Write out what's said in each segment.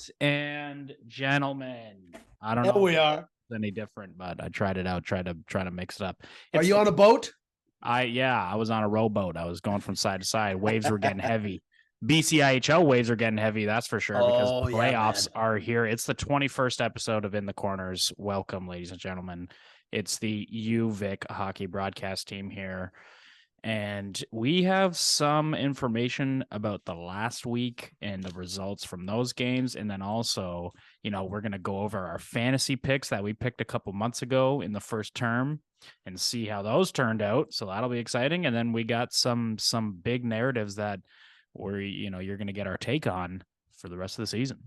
Ladies and gentlemen, I don't There know if we are. it's any different, but I tried it out, try to mix it up. Are It's you on a boat? I was on a rowboat. I was going from side to side. Waves were getting heavy. BCIHL waves are getting heavy, that's for sure, because Oh, yeah, playoffs man. are here. It's the 21st episode of In the Corners. Welcome, ladies and gentlemen. It's the UVic hockey broadcast team here. And we have some information about the last week and the results from those games. And then also, we're going to go over our fantasy picks that we picked a couple months ago in the first term and see how those turned out. So that'll be exciting. And then we got some big narratives that you're going to get our take on for the rest of the season.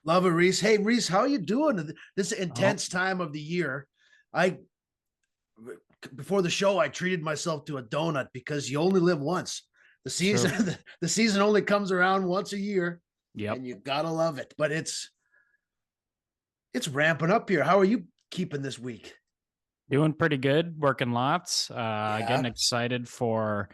Love it, Reese. Hey, Reese, how are you doing this Oh, intense time of the year? Before the show, I treated myself to a donut because you only live once. The true. season, the season only comes around once a year, Yep. and you gotta love it. But it's ramping up here. How are you keeping this week? Doing pretty good, working lots, getting Yeah. excited for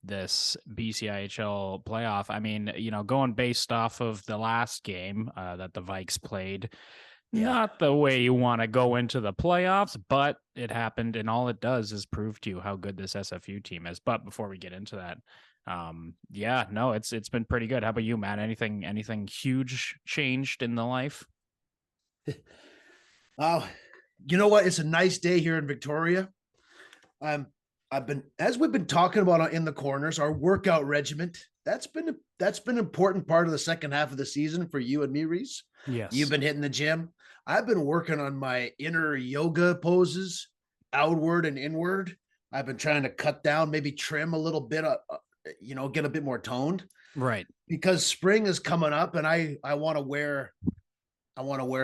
this BCIHL playoff. I mean, going based off of the last game that the Vikes played, not the way you want to go into the playoffs, but it happened, and all it does is prove to you how good this SFU team is. But before we get into that, it's been pretty good. How about you, man? Anything huge changed in the life? Oh, you know what? It's a nice day here in Victoria. As we've been talking about in the corners, our workout regiment. That's been an important part of the second half of the season for you and me, Reese. Yes. You've been hitting the gym. I've been working on my inner yoga poses, outward and inward. I've been trying to cut down, maybe trim a little bit, get a bit more toned. Right. Because spring is coming up, and I want to wear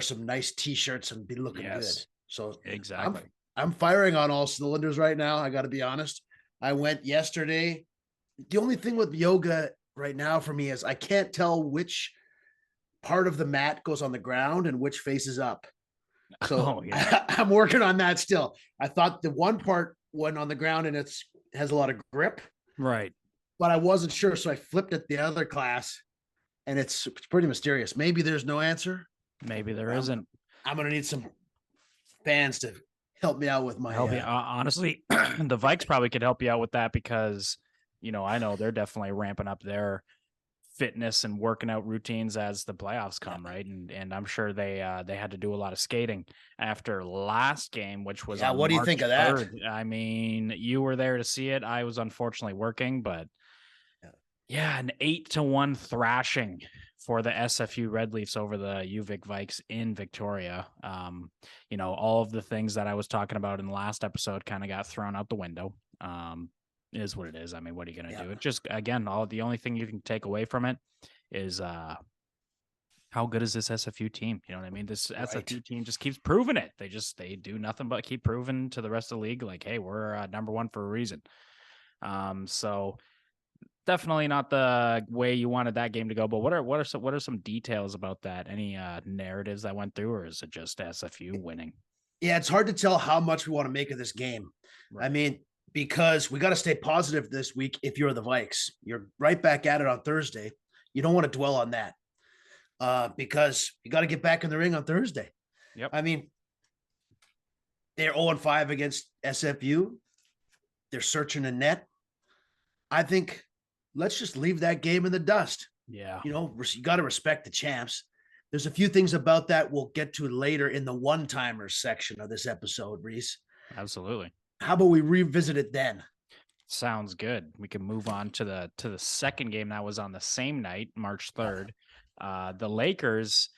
some nice t-shirts and be looking good. So exactly. I'm firing on all cylinders right now. I got to be honest. I went yesterday. The only thing with yoga right now for me is I can't tell which part of the mat goes on the ground and which faces up. So I'm working on that still. I thought the one part went on the ground and it has a lot of grip. Right. But I wasn't sure. So I flipped it the other class, and it's pretty mysterious. Maybe there's no answer. Maybe there isn't. I'm going to need some fans to help me out with my honestly, the Vikes probably could help you out with that because, I know they're definitely ramping up their fitness and working out routines as the playoffs come, right? And I'm sure they had to do a lot of skating after last game, which was what do you think of that? 3rd. I mean, you were there to see it. I was unfortunately working, but an 8-1 thrashing for the SFU Red Leafs over the UVic Vikes in Victoria. All of the things that I was talking about in the last episode kind of got thrown out the window. Is what it is. I mean, what are you going to do? It just, again, the only thing you can take away from it is how good is this SFU team? You know what I mean? This SFU team just keeps proving it. They do nothing but keep proving to the rest of the league, like, hey, we're number one for a reason. So definitely not the way you wanted that game to go. But what are some details about that? Any narratives that went through, or is it just SFU winning? Yeah, it's hard to tell how much we want to make of this game. Right. I mean, because we got to stay positive this week. If you're the Vikes, you're right back at it on Thursday. You don't want to dwell on that because you got to get back in the ring on Thursday. Yep. I mean, they're 0-5 against SFU. They're searching the net. I think let's just leave that game in the dust. Yeah. You got to respect the champs. There's a few things about that we'll get to later in the one-timers section of this episode, Reese. Absolutely. How about we revisit it then? Sounds good. We can move on to the second game that was on the same night, March 3rd. The Lakers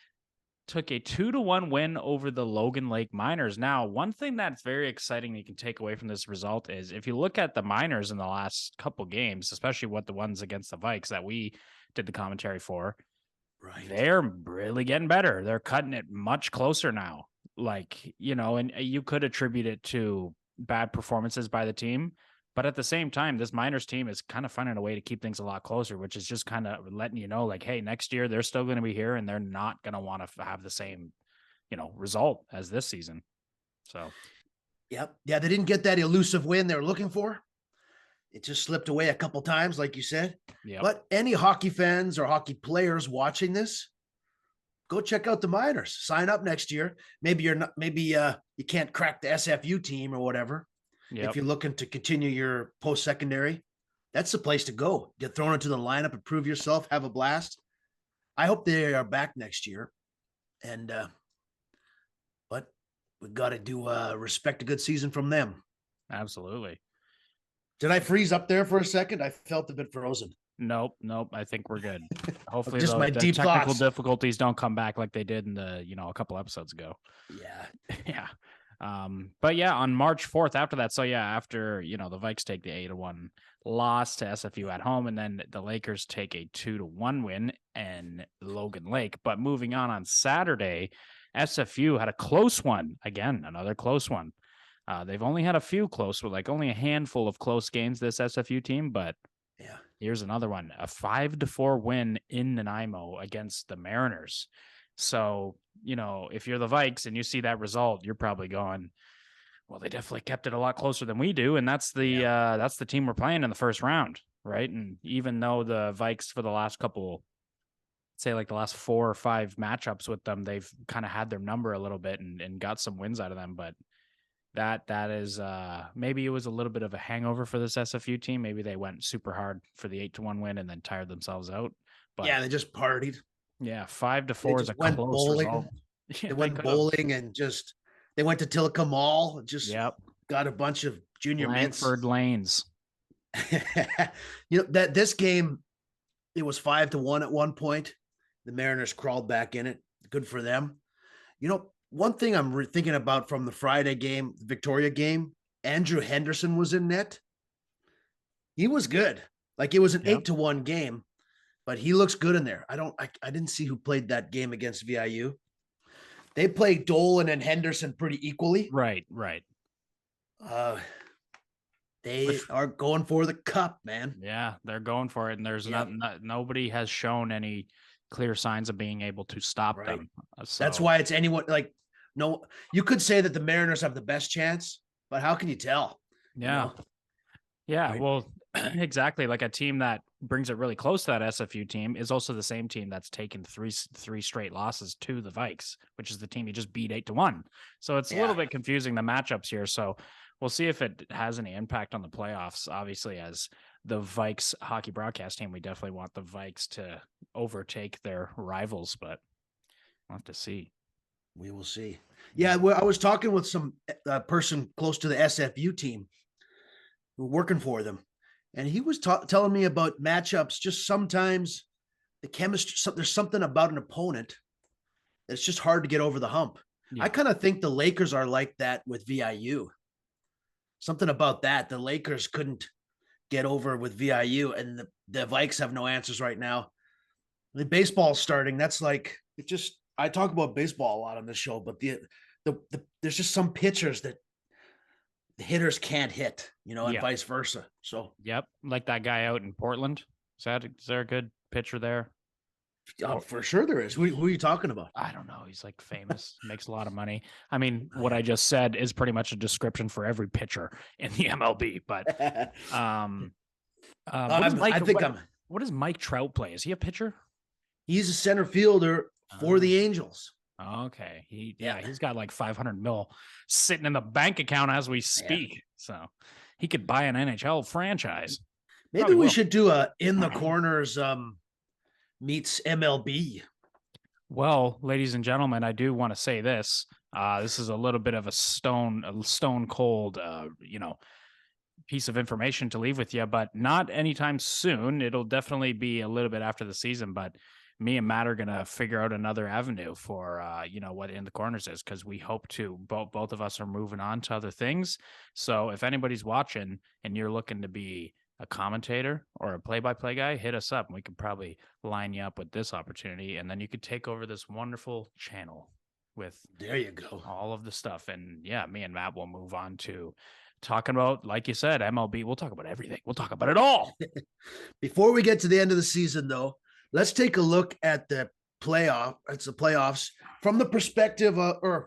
took a 2-1 win over the Logan Lake Miners. Now, one thing that's very exciting you can take away from this result is if you look at the Miners in the last couple games, especially what the ones against the Vikes that we did the commentary for, they're really getting better. They're cutting it much closer now. And you could attribute it to bad performances by the team, but at the same time, this Miners team is kind of finding a way to keep things a lot closer, which is just kind of letting you know, like, hey, next year they're still going to be here and they're not going to want to have the same, result as this season. So, yeah, they didn't get that elusive win they were looking for. It just slipped away a couple times, like you said. Yep. But any hockey fans or hockey players watching this, go check out the minors. Sign up next year. Maybe you're not. Maybe you can't crack the SFU team or whatever. Yep. If you're looking to continue your post-secondary, that's the place to go. Get thrown into the lineup and prove yourself. Have a blast. I hope they are back next year. And but we got to do respect a good season from them. Absolutely. Did I freeze up there for a second? I felt a bit frozen. Nope. I think we're good. Hopefully, Just my the deep technical thoughts. difficulties don't come back like they did in the a couple episodes ago. Yeah. Yeah. But yeah, on March 4th after that. So yeah, after the Vikes take the 8-1 loss to SFU at home, and then the Lakers take a 2-1 win in Logan Lake. But moving on Saturday, SFU had a close one again, another close one. They've only had a few close, like only a handful of close games, this SFU team, but yeah, here's another one, a 5-4 win in Nanaimo against the Mariners. So, if you're the Vikes and you see that result, you're probably going, well, they definitely kept it a lot closer than we do. And that's the team we're playing in the first round, right? And even though the Vikes for the last couple, say like the last 4 or 5 matchups with them, they've kind of had their number a little bit and got some wins out of them, but that is maybe it was a little bit of a hangover for this SFU team. Maybe they went super hard for the 8-1 win and then tired themselves out. But yeah, they just partied. Yeah, 5-4 is a went close bowling. result. They went bowling and just they went to Tillicum Mall. Just got a bunch of junior Langford Lanes. That this game, it was 5-1 at one point. The Mariners crawled back in it. Good for them. One thing I'm thinking about from the Friday game, the Victoria game, Andrew Henderson was in net. He was good. Like it was an 8-1 game, but he looks good in there. I didn't see who played that game against VIU. They played Dolan and Henderson pretty equally. Right. They are going for the cup, man. Yeah, they're going for it, and there's nobody has shown any clear signs of being able to stop them. So. That's why it's anyone like no. You could say that the Mariners have the best chance, but how can you tell? Yeah, right. Well, exactly. Like a team that brings it really close to that SFU team is also the same team that's taken three straight losses to the Vikes, which is the team you just beat 8-1. So it's a little bit confusing, the matchups here. So we'll see if it has any impact on the playoffs. Obviously, as the Vikes hockey broadcast team, we definitely want the Vikes to overtake their rivals, but we'll have to see. We will see. Yeah, well, I was talking with some person close to the SFU team who working for them, and he was telling me about matchups. Just sometimes the chemistry, there's something about an opponent that's just hard to get over the hump. Yeah. I kind of think the Lakers are like that with VIU. Something about that. The Lakers couldn't get over with VIU, and the Vikes have no answers right now. The baseball's starting. That's like it just. I talk about baseball a lot on this show, but there's just some pitchers that the hitters can't hit, and vice versa. So like that guy out in Portland. Is there a good pitcher there? For sure there is. Who are you talking about? I don't know. He's like famous, makes a lot of money. I mean, what I just said is pretty much a description for every pitcher in the MLB. But what does Mike Trout play? Is he a pitcher? He's a center fielder for the Angels. Okay. He's got like $500 million sitting in the bank account as we speak. Yeah. So he could buy an NHL franchise. Maybe we should do a In the Corners meets MLB. Well, ladies and gentlemen, I do want to say this. This is a little bit of a stone cold, piece of information to leave with you, but not anytime soon. It'll definitely be a little bit after the season, but me and Matt are going to figure out another avenue for, what In the Corners is, because we hope to, both of us are moving on to other things. So if anybody's watching and you're looking to be a commentator or a play-by-play guy, hit us up and we could probably line you up with this opportunity. And then you could take over this wonderful channel with there you go, all of the stuff. And me and Matt will move on to talking about, like you said, MLB. We'll talk about everything. We'll talk about it all. Before we get to the end of the season, though, let's take a look at the playoff. It's the playoffs from the perspective of,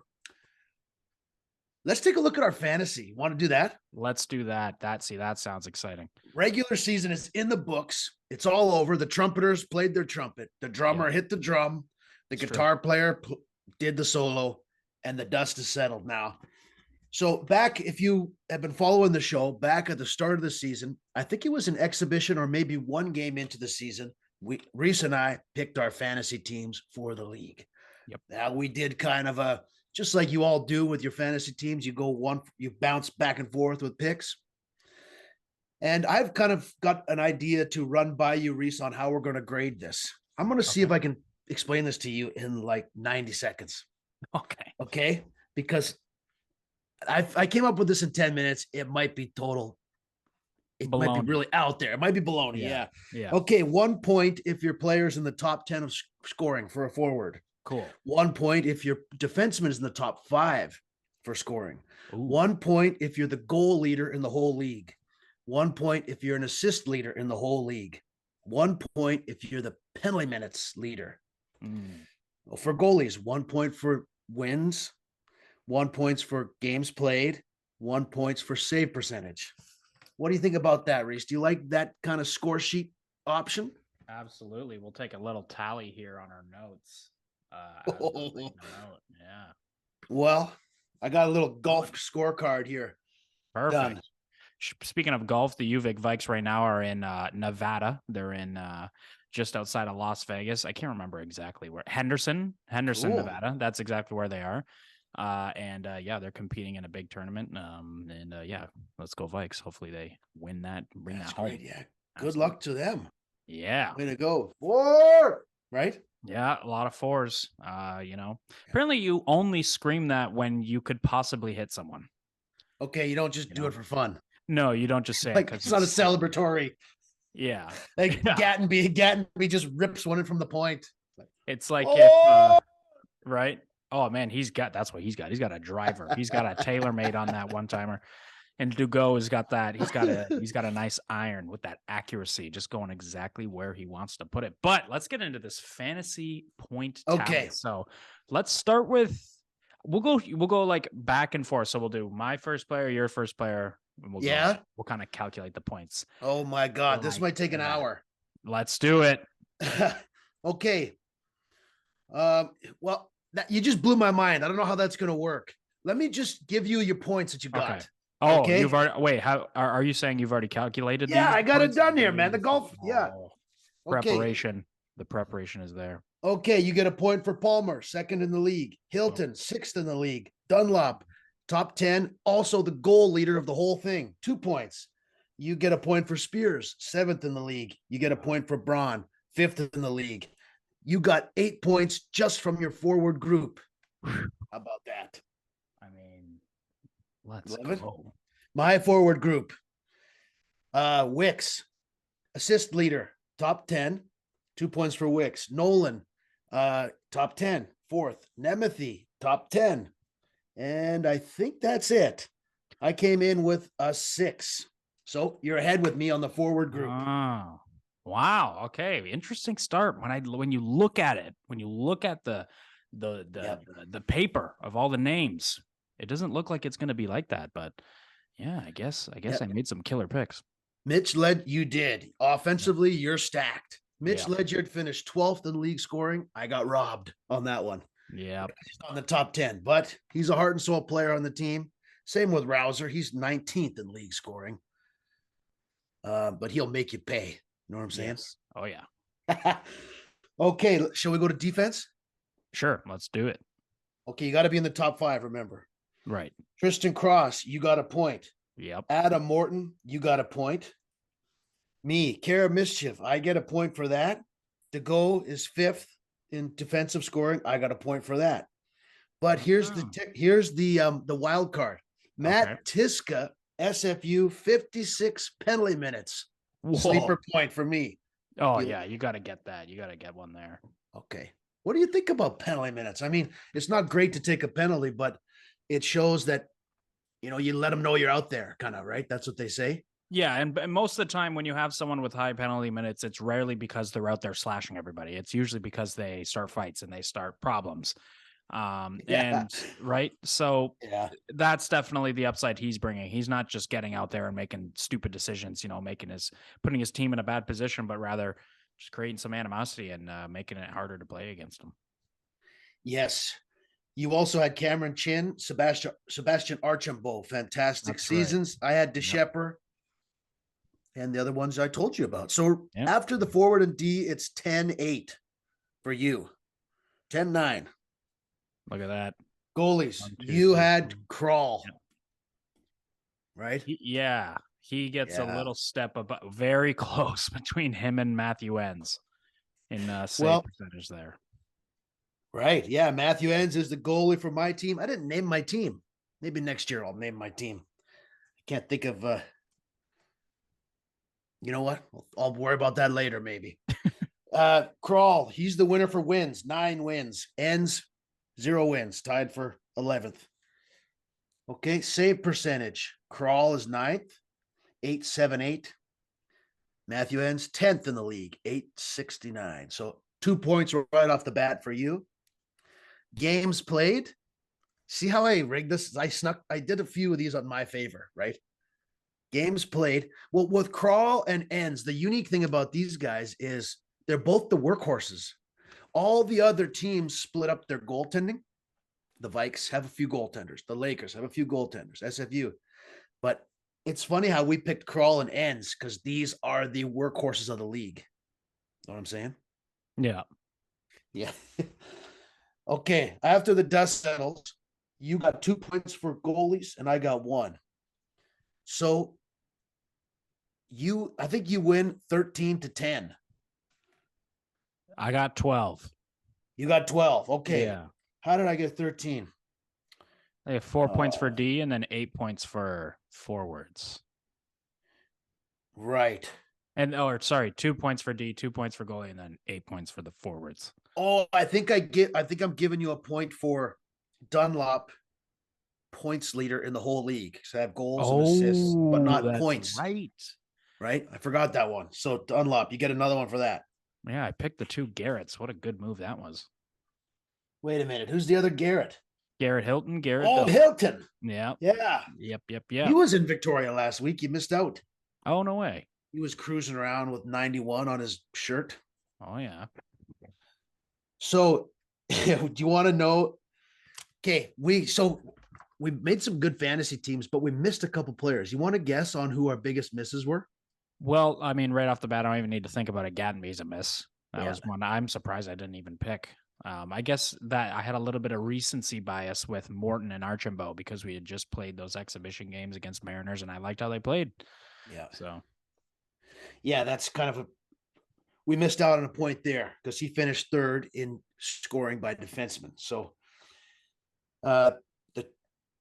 let's take a look at our fantasy. Want to do that? Let's do that. That sounds exciting. Regular season is in the books. It's all over. The trumpeters played their trumpet. The drummer hit the drum. The It's true. guitar player did the solo, and the dust is settled now. So back, if you have been following the show, back at the start of the season, I think it was an exhibition or maybe one game into the season, Reese and I picked our fantasy teams for the league. Yep. Now we did kind of a, just like you all do with your fantasy teams, you bounce back and forth with picks. And I've kind of got an idea to run by you, Reese, on how we're going to grade this. I'm going to see if I can explain this to you in like 90 seconds. Okay. Okay. Because I came up with this in 10 minutes. It might be total. It might be really out there. It might be baloney. Yeah. Okay. 1 point if your player's in the top 10 of scoring for a forward. Cool. 1 point if your defenseman is in the top 5 for scoring. Ooh. 1 point if you're the goal leader in the whole league. 1 point if you're an assist leader in the whole league. 1 point if you're the penalty minutes leader. Well, for goalies, 1 point for wins, 1 point for games played, 1 point for save percentage. What do you think about that, Reese? Do you like that kind of score sheet option? Absolutely. We'll take a little tally here on our notes. Yeah. Well, I got a little golf scorecard here. Perfect. Done. Speaking of golf, the UVic Vikes right now are in Nevada. They're in just outside of Las Vegas. I can't remember exactly where. Henderson, Ooh. Nevada. That's exactly where they are. Yeah, they're competing in a big tournament. Yeah, let's go Vikes. Hopefully they win that, bring that home. Great. Yeah. Good luck to them. Yeah. Way to go. 4, right? Yeah, a lot of 4s. Apparently you only scream that when you could possibly hit someone. Okay, you don't just do it for fun. No, you don't just say like it it's not a celebratory. Yeah. Like Gattenby just rips one in from the point. It's like if right? Oh man, that's what he's got. He's got a driver. He's got a tailor-made on that one-timer. And Dugo has got that. He's got a nice iron with that accuracy, just going exactly where he wants to put it. But let's get into this fantasy point tally. Okay. So let's start with we'll go like back and forth. So we'll do my first player, your first player. And we'll kind of calculate the points. Oh my God, this might take an hour. Let's do it. Okay. Well, you just blew my mind. I don't know how that's going to work. Let me just give you your points that you got. Okay. Oh, okay. You've already how are you saying you've already calculated? Yeah, I got it done here, man. The golf. Yeah. Preparation. Okay. The preparation is there. Okay, you get a point for Palmer, 2nd in the league. Hilton, 6th in the league. Dunlop, top 10, also the goal leader of the whole thing, 2 points. You get a point for Spears, 7th in the league. You get a point for Braun, 5th in the league. You got 8 points just from your forward group. How about that? I mean, let's go. My forward group. Wicks, assist leader, top 10, 2 points for Wicks. Nolan, top 10, 4th. Nemeth, top 10. And I think that's it. I came in with a 6. So you're ahead with me on the forward group. Oh, wow. Okay. Interesting start. When you look at it, when you look at the paper of all the names, it doesn't look like it's going to be like that, but yeah, I guess I made some killer picks. Mitch you did. Offensively, you're stacked. Mitch Ledyard finished 12th in league scoring. I got robbed on that one. Yeah. He's on the top 10, but he's a heart and soul player on the team. Same with RHYSER. He's 19th in league scoring. But he'll make you pay. You know what I'm saying? Yes. Oh, yeah. Okay. Shall we go to defense? Sure. Let's do it. Okay. You got to be in the top 5, remember. Right. Tristan Cross, you got a point. Yep. Adam Morton, you got a point. Me, Kara Mischief, I get a point for that. DeGo is 5th in defensive scoring. I got a point for that. But here's the wild card. Matt Tiska, SFU, 56 penalty minutes. Whoa. Sleeper point for me. Oh, yeah. You got to get that. You got to get one there. Okay. What do you think about penalty minutes? I mean, it's not great to take a penalty, but it shows that, you let them know you're out there, kind of, right? That's what they say. Yeah, and most of the time when you have someone with high penalty minutes, it's rarely because they're out there slashing everybody. It's usually because they start fights and they start problems. And right. So that's definitely the upside he's bringing. He's not just getting out there and making stupid decisions, putting his team in a bad position, but rather just creating some animosity and making it harder to play against him. Yes. You also had Cameron Chin, Sebastian Archambault, fantastic That's right. seasons. I had Yep. DeShepper and the other ones I told you about. So Yep. after the forward and D, it's 10-8 for you. 10-9. Look at that. Goalies. 1, 2, You 3, had 4. Crawl, Yep. right? Yeah. He gets a Yeah. little step above, very close between him and Matthew Enns in save Well, percentage there. right. Yeah. Matthew Enns is the goalie for my team. I didn't name my team. Maybe next year I'll name my team. I can't think of you know what? I'll worry about that later, maybe. Crawl, he's the winner for wins, 9 wins. Ends 0 wins, tied for 11th. Okay, save percentage. Crawl is 9th, 878. Matthew Ends 10th in the league, 869. So 2 points right off the bat for you. Games played. See how I rigged this? I did a few of these on my favor, right? Games played. Well, with Crawl and Ends, the unique thing about these guys is they're both the workhorses. All the other teams split up their goaltending. The Vikes have a few goaltenders. The Lakers have a few goaltenders. SFU. But it's funny how we picked Crawl and Ends because these are the workhorses of the league. Know what I'm saying? Yeah. Yeah. Okay. After the dust settles, you got 2 points for goalies and I got 1. So I think you win 13-10. I got 12. You got 12. Okay. Yeah. How did I get 13? They have 4 points for D and then 8 points for forwards. Right. And 2 points for D, 2 points for goalie, and then 8 points for the forwards. Oh, I think I'm giving you a point for Dunlop, points leader in the whole league. So I have goals and assists, but not That's points. right. Right? I forgot that one. So Dunlop, you get another one for that. Yeah, I picked the 2 Garretts. What a good move that was. Wait a minute. Who's the other Garrett? Garrett Hilton, Garrett. Oh, Hilton. Yeah. Yeah. Yep. He was in Victoria last week. He missed out. Oh, no way. He was cruising around with 91 on his shirt. Oh, yeah. So, do you want to know? Okay, we made some good fantasy teams, but we missed a couple players. You want to guess on who our biggest misses were? Well, I mean, right off the bat, I don't even need to think about it. Gattenby's a miss. That Yeah. was one I'm surprised I didn't even pick. I guess that I had a little bit of recency bias with Morton and Archambault because we had just played those exhibition games against Mariners, and I liked how they played. Yeah. So, Yeah, that's kind of we missed out on a point there because he finished 3rd in scoring by defensemen. So, the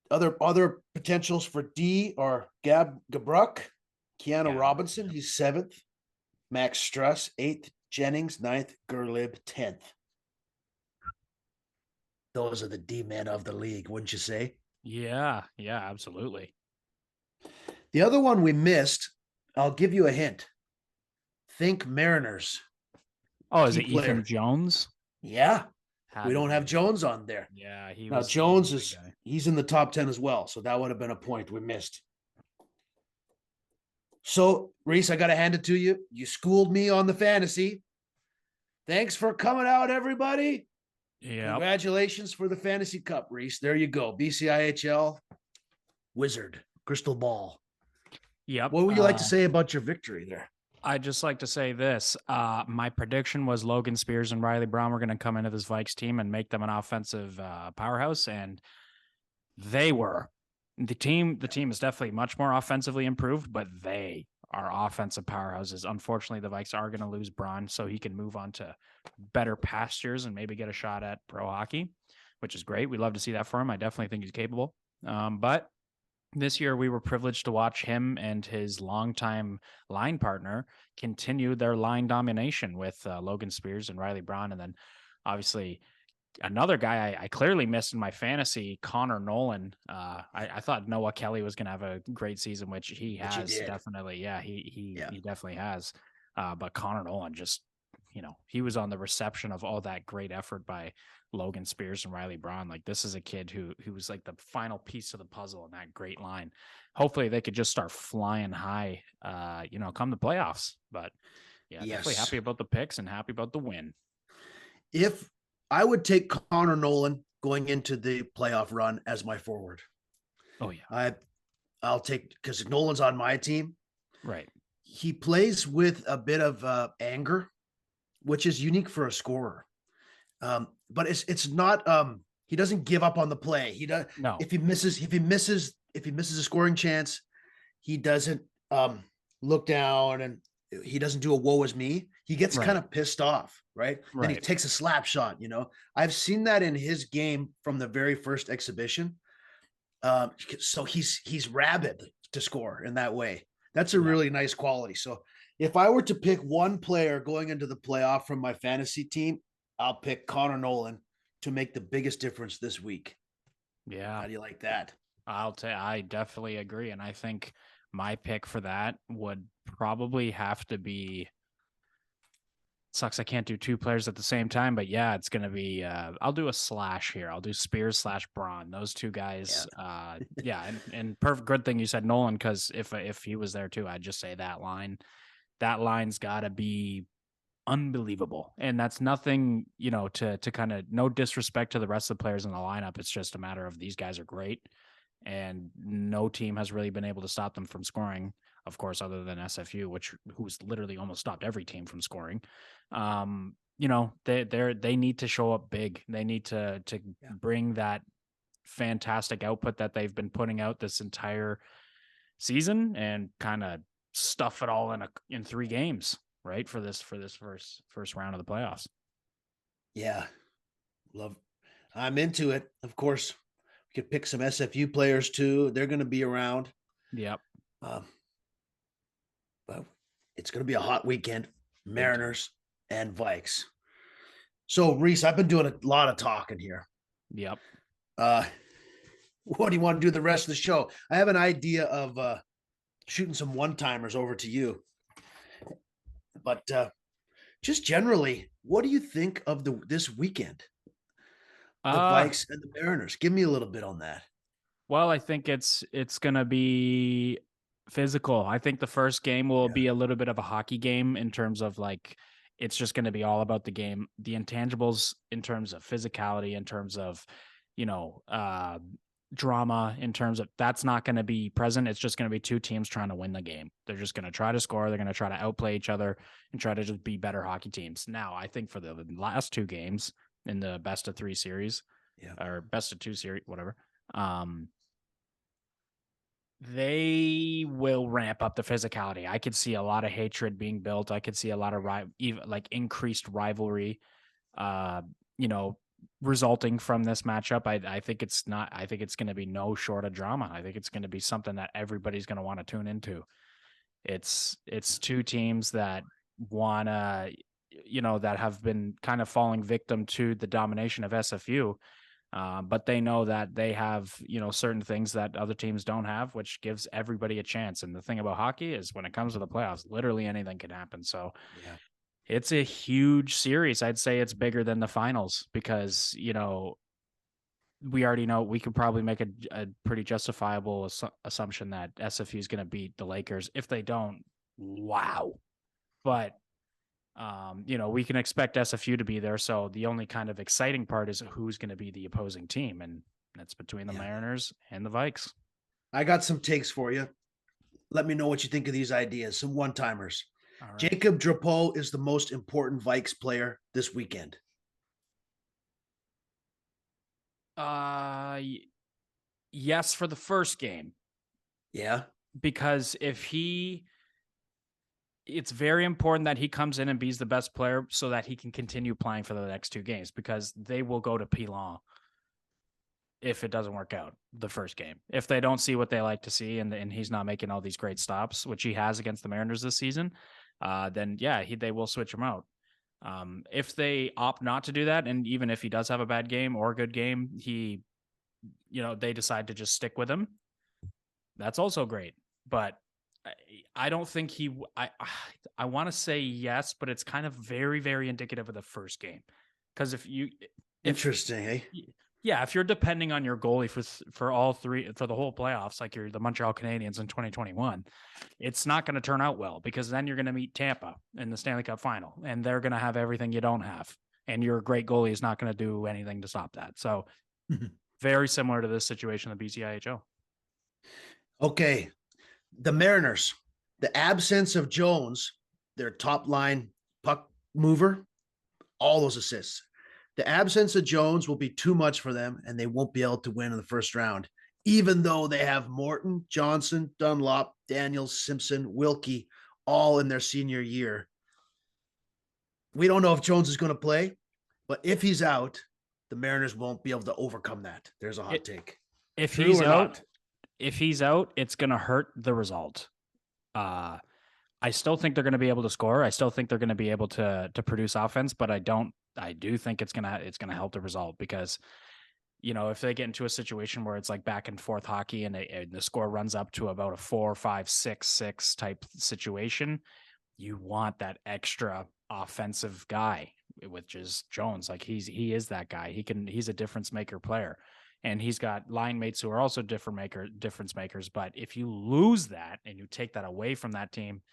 other potentials for D are Gab Gabruk, Keanu Yeah. Robinson, he's 7th, Max Struss, 8th, Jennings, 9th, Gerlib, 10th. Those are the D men of the league, wouldn't you say? yeah, absolutely. The other one we missed, I'll give you a hint. Think Mariners. Oh, is Key it player. Ethan Jones? Yeah. Had We to don't be. have Jones on there. Yeah, Now Jones he's in the top 10 as well. So that would have been a point we missed. So, Reese, I got to hand it to you. You schooled me on the fantasy. Thanks for coming out, everybody. Yeah. Congratulations for the Fantasy Cup, Reese. There you go. BCIHL Wizard, crystal ball. Yep. What would you like to say about your victory there? I'd just like to say this. My prediction was Logan Spears and Riley Brown were going to come into this Vikes team and make them an offensive powerhouse, and they were. The team is definitely much more offensively improved, but they are offensive powerhouses. Unfortunately, the Vikes are going to lose Braun, so he can move on to better pastures and maybe get a shot at pro hockey, which is great. We love to see that for him. I definitely think he's capable. But this year, we were privileged to watch him and his longtime line partner continue their line domination with Logan Spears and Riley Braun. And then obviously another guy I clearly missed in my fantasy, Connor Nolan. I thought Noah Kelly was going to have a great season, which he has definitely. Yeah, he definitely has. But Connor Nolan just, he was on the reception of all that great effort by Logan Spears and Riley Braun. Like, this is a kid who was like the final piece of the puzzle in that great line. Hopefully they could just start flying high, come the playoffs. But yeah, definitely happy about the picks and happy about the win. If I would take Connor Nolan going into the playoff run as my forward. Oh yeah. I'll take, because Nolan's on my team. Right. He plays with a bit of anger, which is unique for a scorer. But it's not. He doesn't give up on the play. He does. No. If he misses a scoring chance, he doesn't look down, and he doesn't do a woe is me. He gets kind of pissed off, right? Then he takes a slap shot. I've seen that in his game from the very first exhibition. So he's rabid to score in that way. That's a really nice quality. So if I were to pick one player going into the playoff from my fantasy team, I'll pick Connor Nolan to make the biggest difference this week. Yeah. How do you like that? I definitely agree. And I think my pick for that would probably have to be, sucks I can't do two players at the same time, but yeah, it's going to be, I'll do a slash here. I'll do Spears / Braun. Those two guys. Yeah. And perfect. Good thing you said Nolan, because if he was there too, I'd just say that line's got to be unbelievable. And that's nothing, to kind of, no disrespect to the rest of the players in the lineup. It's just a matter of these guys are great, and no team has really been able to stop them from scoring, of course, other than SFU, who's literally almost stopped every team from scoring. They need to show up big. They need to bring that fantastic output that they've been putting out this entire season and kind of stuff it all in 3 games, right? For this first round of the playoffs. Yeah. I'm into it. Of course, we could pick some SFU players too. They're going to be around. Yep. But it's going to be a hot weekend. Mariners and Vikes. So, Reese, I've been doing a lot of talking here. Yep. What do you want to do the rest of the show? I have an idea of shooting some one-timers over to you. But just generally, what do you think of this weekend? The Vikes and the Mariners. Give me a little bit on that. Well, I think it's going to be physical. I think the first game will be a little bit of a hockey game in terms of it's just going to be all about the game, the intangibles in terms of physicality, in terms of, drama, in terms of that's not going to be present. It's just going to be two teams trying to win the game. They're just going to try to score. They're going to try to outplay each other and try to just be better hockey teams. Now, I think for the last 2 games in the best of 3 series, or best of 2 series, whatever, they will ramp up the physicality. I could see a lot of hatred being built. I could see a lot of increased rivalry, resulting from this matchup. I think it's going to be no short of drama. I think it's going to be something that everybody's going to want to tune into. It's 2 teams that want to, that have been kind of falling victim to the domination of SFU. But they know that they have, certain things that other teams don't have, which gives everybody a chance. And the thing about hockey is when it comes to the playoffs, literally anything can happen. So it's a huge series. I'd say it's bigger than the finals because, we already know we could probably make a pretty justifiable assumption that SFU is going to beat the Lakers. If they don't, wow. But we can expect SFU to be there. So the only kind of exciting part is who's going to be the opposing team. And that's between the Mariners and the Vikes. I got some takes for you. Let me know what you think of these ideas. Some one-timers. Right. Jacob Drapeau is the most important Vikes player this weekend. Yes, for the first game. Yeah. Because it's very important that he comes in and be the best player so that he can continue playing for the next 2 games, because they will go to Pilon if it doesn't work out the first game. If they don't see what they like to see and he's not making all these great stops, which he has against the Mariners this season, then they will switch him out. If they opt not to do that, and even if he does have a bad game or a good game, they decide to just stick with him, that's also great. But I don't think I want to say yes, but it's kind of very, very indicative of the first game. Because interesting, eh? Yeah, if you're depending on your goalie for all 3 for the whole playoffs, like you're the Montreal Canadiens in 2021, it's not going to turn out well, because then you're going to meet Tampa in the Stanley Cup final, and they're going to have everything you don't have, and your great goalie is not going to do anything to stop that. So very similar to this situation in the BCIHL. Okay. The Mariners, the absence of Jones, their top line puck mover, all those assists. The absence of Jones will be too much for them, and they won't be able to win in the first round, even though they have Morton, Johnson, Dunlop, Daniels, Simpson, Wilkie, all in their senior year. We don't know if Jones is going to play, but if he's out, the Mariners won't be able to overcome that. There's a hot take. If True he's or out, not? if he's out, it's going to hurt the result. I still think they're going to be able to score. I still think they're going to be able to produce offense, but I do think it's going to help the result because, you know, if they get into a situation where it's like back and forth hockey and the score runs up to about a 4-5-6-6 type situation, you want that extra offensive guy, which is Jones. Like he is that guy. He's a difference maker player. And he's got line mates who are also difference makers. But if you lose that and you take that away from that team,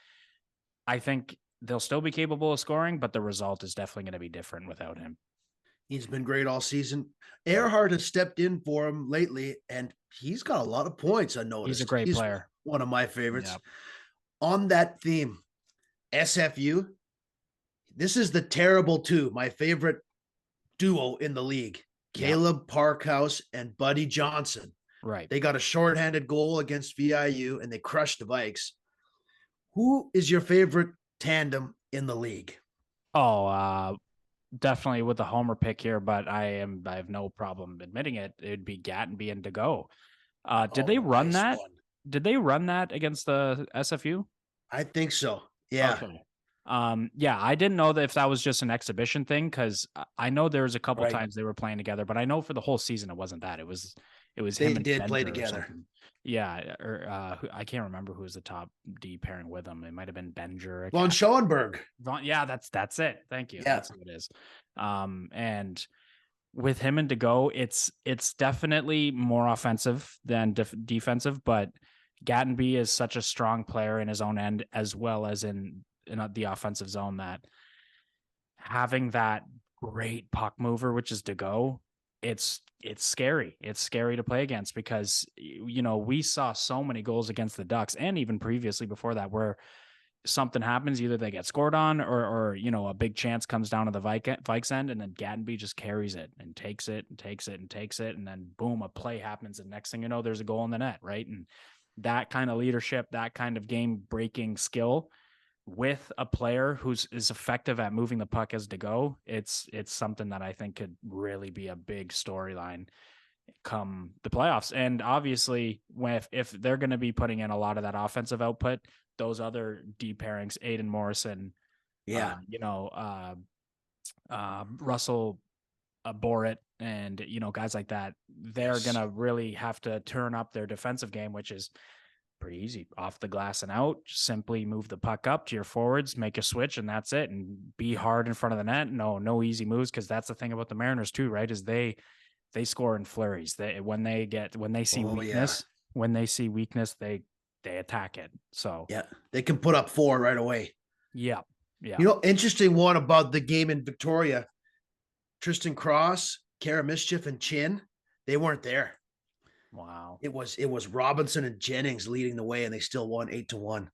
I think they'll still be capable of scoring, but the result is definitely going to be different without him. He's been great all season. Earhart has stepped in for him lately, and he's got a lot of points. I noticed. He's a great player. One of my favorites. Yep. On that theme, SFU, this is the terrible two, my favorite duo in the league. Caleb Parkhouse and Buddy Johnson. Right. They got a shorthanded goal against VIU, and they crushed the Vikes. Who is your favorite tandem in the league? Oh, definitely with the homer pick here, but I have no problem admitting it. It'd be Gattenby and DeGo. Did they run that? One. Did they run that against the SFU? I think so. Yeah. Okay. Yeah, I didn't know that if that was just an exhibition thing because I know there was a couple times they were playing together, but I know for the whole season it wasn't that. It was they him and did Bender play together. Yeah, or I can't remember who was the top D pairing with him. It might have been Benger. Von Schoenberg. Yeah, that's it. Thank you. Yeah. That's who it is. And with him and DeGo, it's definitely more offensive than defensive, but Gattenby is such a strong player in his own end as well as in the offensive zone that having that great puck mover, which is DeGo, it's scary. It's scary to play against because, you know, we saw so many goals against the Ducks and even previously before that where something happens, either they get scored on or you know, a big chance comes down to the Vikes end and then Gattenby just carries it and takes it and takes it and takes it. And then boom, a play happens. And next thing you know, there's a goal in the net. Right. And that kind of leadership, that kind of game breaking skill with a player is effective at moving the puck as DeGo, it's something that I think could really be a big storyline come the playoffs. And obviously, if they're going to be putting in a lot of that offensive output, those other D pairings, Aiden Morrison, Russell Borrett, and you know, guys like that, they're going to really have to turn up their defensive game, which is pretty easy. Off the glass and out, simply move the puck up to your forwards, make a switch, and that's it. And be hard in front of the net. No easy moves, because that's the thing about the Mariners too, right? Is they score in flurries. When they see weakness, they attack it. So yeah, they can put up 4 right away. Yeah. You know, interesting one about the game in Victoria. Tristan Cross, Kara Mischief, and Chin, they weren't there. Wow. It was Robinson and Jennings leading the way, and they still won 8-1.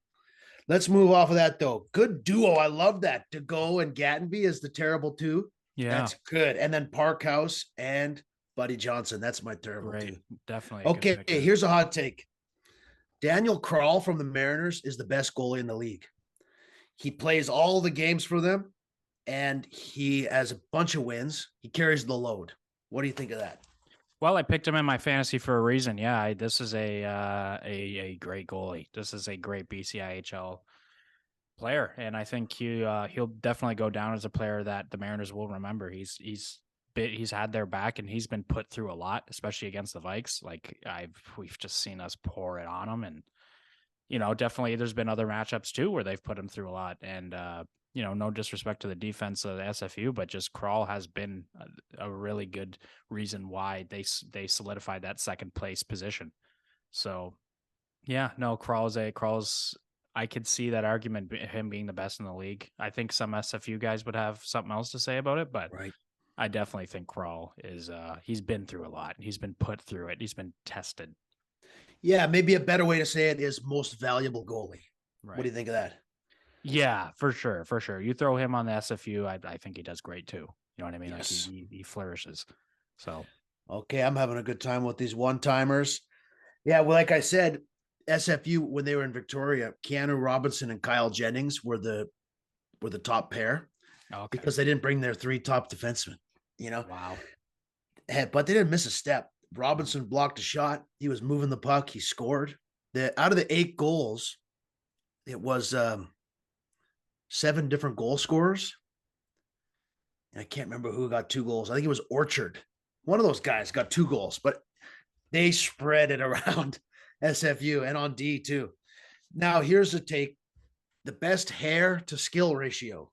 Let's move off of that though. Good duo. I love that. DeGo and Gattenby is the terrible two. Yeah. That's good. And then Parkhouse and Buddy Johnson. That's my terrible two. Definitely. Okay, here's a hot take. Daniel Krall from the Mariners is the best goalie in the league. He plays all the games for them, and he has a bunch of wins. He carries the load. What do you think of that? Well, I picked him in my fantasy for a reason. Yeah, this is a great goalie. This is a great BCIHL player, and I think he'll definitely go down as a player that the Mariners will remember. He's had their back, and he's been put through a lot, especially against the Vikes. Like we've just seen us pour it on him, and you know, definitely there's been other matchups too where they've put him through a lot, and you know, no disrespect to the defense of the SFU, but just Krall has been a really good reason why they solidified that second place position. So, yeah, no, Krall's I could see that argument, him being the best in the league. I think some SFU guys would have something else to say about it, but Right. I definitely think Kral is, he's been through a lot. He's been put through it. He's been tested. Yeah, maybe a better way to say it is most valuable goalie. Right. What do you think of that? Yeah, for sure. For sure. You throw him on the SFU, I think he does great too. You know what I mean? Yes. Like he flourishes. So, Okay, I'm having a good time with these one-timers. Yeah, well, like I said, SFU when they were in Victoria, Keanu Robinson and Kyle Jennings were the top pair okay. because they didn't bring their 3 top defensemen. Wow. But they didn't miss a step. Robinson blocked a shot. He was moving the puck. He scored. Out of the 8 goals, it was 7 different goal scorers. And I can't remember who got 2 goals. I think it was Orchard. One of those guys got 2 goals, but they spread it around SFU and on D too. Now, here's the take. The best hair to skill ratio.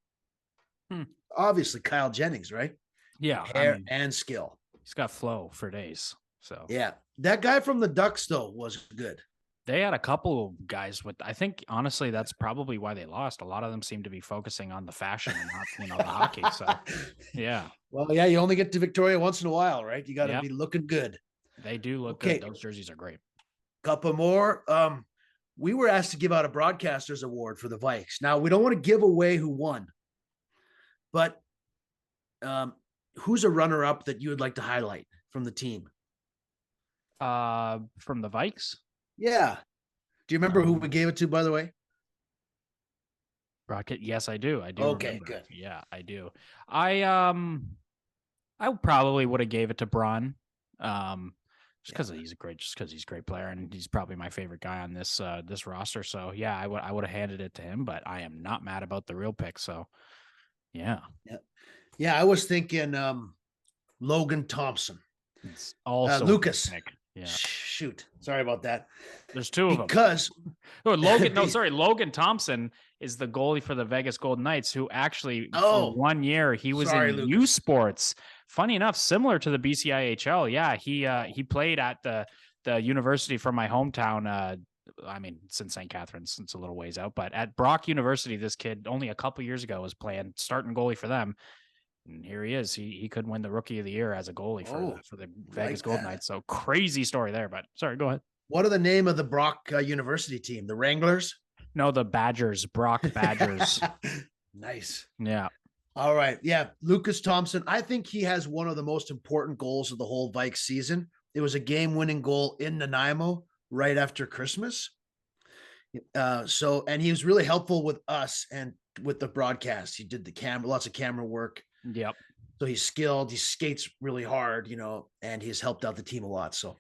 Obviously, Kyle Jennings, right? Yeah. Hair and skill. He's got flow for days. So, yeah. That guy from the Ducks, though, was good. They had a couple guys with, I think, honestly, that's probably why they lost. A lot of them seem to be focusing on the fashion and not, the hockey. So, yeah. Well, yeah, you only get to Victoria once in a while, right? You got to be looking good. They do look good. Those jerseys are great. Couple more. We were asked to give out a broadcasters award for the Vikes. Now, we don't want to give away who won, but who's a runner-up that you would like to highlight from the team? From the Vikes? Yeah. Do you remember who we gave it to, by the way? Rocket? Yes, I do. I do. Okay, remember. Good. Yeah, I do. I probably would have gave it to Braun. Just because he's a great player, and he's probably my favorite guy on this roster. So yeah, I would have handed it to him, but I am not mad about the real pick. So yeah. I was thinking Logan Thompson. It's also Lucas. Yeah. Shoot. Sorry about that. There's 2 of them. Because Logan Thompson is the goalie for the Vegas Golden Knights, who actually for 1 year he was in Lucas. U Sports. Funny enough, similar to the BCIHL. Yeah, he played at the university from my hometown. I mean, it's in St. Catharines, it's a little ways out, but at Brock University, this kid only a couple years ago was playing starting goalie for them. And here he is. He could win the Rookie of the Year as a goalie for the Vegas Golden Knights. So crazy story there. But sorry, go ahead. What are the name of the Brock University team? The Wranglers? No, the Badgers. Brock Badgers. Nice. Yeah. All right. Yeah, Lucas Thompson. I think he has one of the most important goals of the whole Vikes season. It was a game-winning goal in Nanaimo right after Christmas. And he was really helpful with us and with the broadcast. He did lots of camera work. Yep. So he's skilled. He skates really hard, and he's helped out the team a lot. So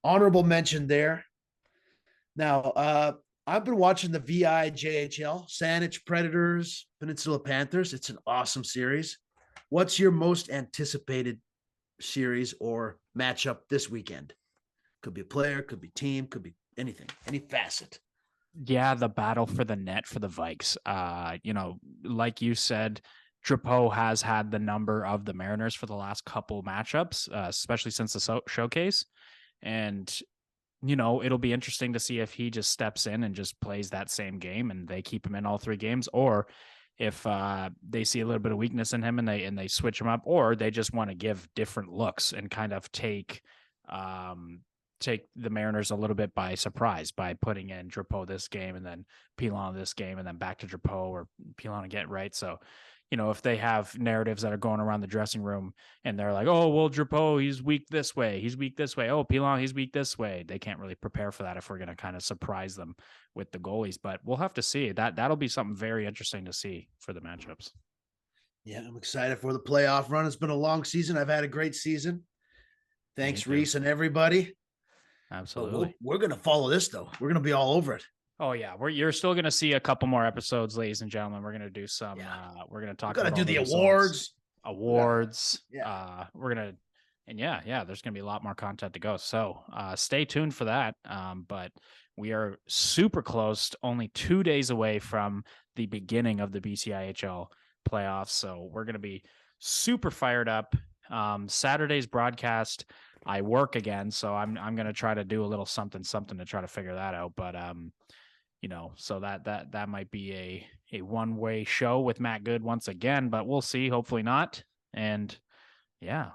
honorable mention there. Now, I've been watching the VIJHL, Saanich Predators, Peninsula Panthers. It's an awesome series. What's your most anticipated series or matchup this weekend? Could be a player, could be team, could be anything, any facet. Yeah, the battle for the net for the Vikes. Like you said, Drapeau has had the number of the Mariners for the last couple matchups, especially since the showcase. And, it'll be interesting to see if he just steps in and just plays that same game and they keep him in all 3 games, or if they see a little bit of weakness in him and they switch him up, or they just want to give different looks and kind of take the Mariners a little bit by surprise by putting in Drapeau this game and then Pilon this game and then back to Drapeau or Pilon again, right? So, if they have narratives that are going around the dressing room and they're like, oh, well, Drapeau, he's weak this way. He's weak this way. Oh, Pilon, he's weak this way. They can't really prepare for that if we're going to kind of surprise them with the goalies. But we'll have to see. That'll be something very interesting to see for the matchups. Yeah, I'm excited for the playoff run. It's been a long season. I've had a great season. Thanks, Rhys and everybody. Absolutely. We're going to follow this, though. We're going to be all over it. Oh yeah, you're still going to see a couple more episodes, ladies and gentlemen. We're going to do some. We're going to talk. We're going to do the awards. Yeah. We're going to, and yeah, there's going to be a lot more content to go. So stay tuned for that. But we are super close, only 2 days away from the beginning of the BCIHL playoffs. So we're going to be super fired up. Saturday's broadcast, I work again, so I'm going to try to do a little something to try to figure that out. But so that might be a one-way show with Matt Good once again, but we'll see. Hopefully not. And yeah.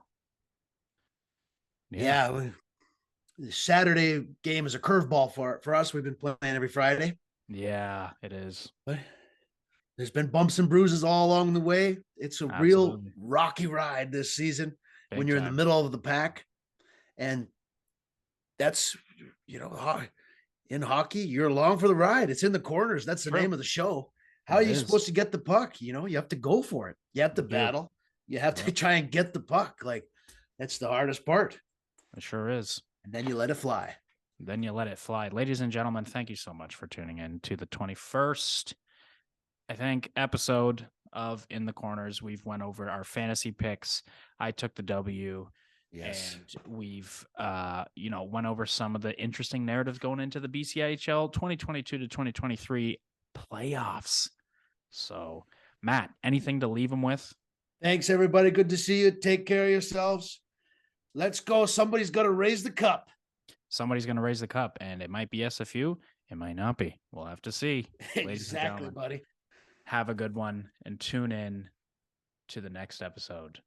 The Saturday game is a curveball for us. We've been playing every Friday. Yeah, it is. But there's been bumps and bruises all along the way. It's a real rocky ride this season when you're in the middle of the pack. And that's, in hockey, you're along for the ride. It's in the corners. That's the name of the show. How are you supposed to get the puck? You have to go for it. You have to battle. You have to try and get the puck. Like, that's the hardest part. It sure is. And then you let it fly. Ladies and gentlemen, thank you so much for tuning in to the 21st, I think, episode of In the Corners. We've went over our fantasy picks. I took the W. Yes. And we've, went over some of the interesting narratives going into the BCIHL 2022 to 2023 playoffs. So, Matt, anything to leave them with? Thanks, everybody. Good to see you. Take care of yourselves. Let's go. Somebody's got to raise the cup. Somebody's going to raise the cup, and it might be SFU. It might not be. We'll have to see. Exactly, buddy. Have a good one, and tune in to the next episode.